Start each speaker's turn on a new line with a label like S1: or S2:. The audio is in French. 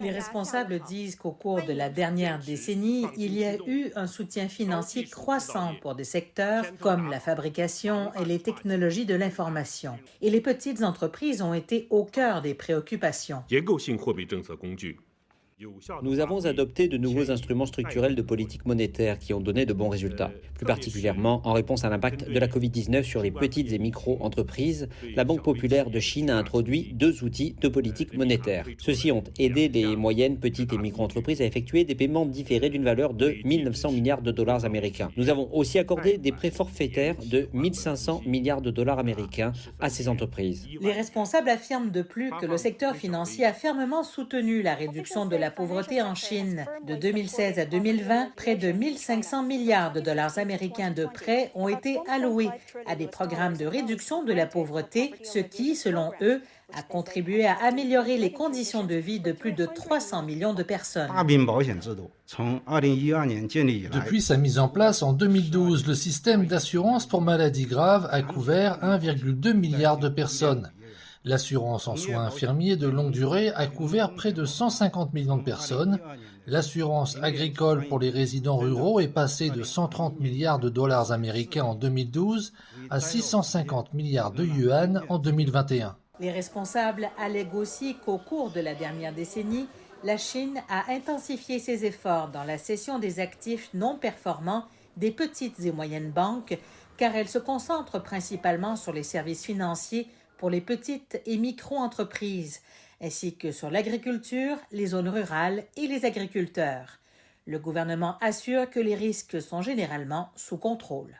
S1: Les responsables disent qu'au cours de la dernière décennie, il y a eu un soutien financier croissant pour des secteurs comme la fabrication et les technologies de l'information. Et les petites entreprises ont été au cœur des préoccupations.
S2: Nous avons adopté de nouveaux instruments structurels de politique monétaire qui ont donné de bons résultats. Plus particulièrement, en réponse à l'impact de la Covid-19 sur les petites et micro-entreprises, la Banque populaire de Chine a introduit 2 outils de politique monétaire. Ceux-ci ont aidé les moyennes, petites et micro-entreprises à effectuer des paiements différés d'une valeur de 1 900 milliards de dollars américains. Nous avons aussi accordé des prêts forfaitaires de 1 500 milliards de dollars américains à ces entreprises.
S1: Les responsables affirment de plus que le secteur financier a fermement soutenu la réduction de la pauvreté en Chine. De 2016 à 2020, près de 1 500 milliards de dollars américains de prêts ont été alloués à des programmes de réduction de la pauvreté, ce qui, selon eux, a contribué à améliorer les conditions de vie de plus de 300 millions de personnes.
S3: Depuis sa mise en place en 2012, le système d'assurance pour maladies graves a couvert 1,2 milliard de personnes. L'assurance en soins infirmiers de longue durée a couvert près de 150 millions de personnes. L'assurance agricole pour les résidents ruraux est passée de 130 milliards de dollars américains en 2012 à 650 milliards de yuan en 2021.
S1: Les responsables allèguent aussi qu'au cours de la dernière décennie, la Chine a intensifié ses efforts dans la cession des actifs non performants des petites et moyennes banques, car elle se concentre principalement sur les services financiers pour les petites et micro-entreprises, ainsi que sur l'agriculture, les zones rurales et les agriculteurs. Le gouvernement assure que les risques sont généralement sous contrôle.